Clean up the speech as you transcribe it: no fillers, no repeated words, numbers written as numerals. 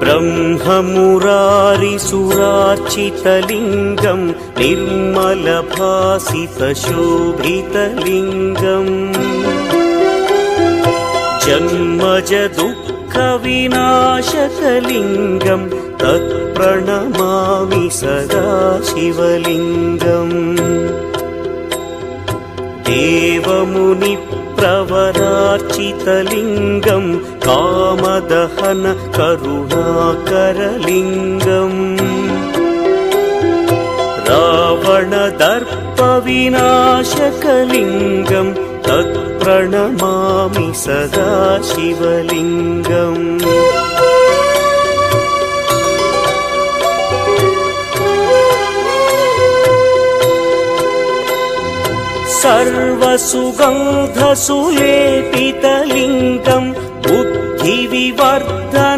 ब्रह्ममुरारिसुरार्चितलिङ्गं निर्मलभासितशोभितलिङ्गम् जन्मजदुःखविनाशकलिङ्गं तत्प्रणमामि सदा शिवलिङ्गम् देवमुनिप्रवरार्चितलिङ्गं कामदहन करुणाकरलिङ्गम् रावणदर्पविनाशकलिङ्गं तत्प्रणमामि सदा शिवलिङ्गम् सर्वसुगन्धसुलेपितलिङ्गं बुद्धिविवर्धन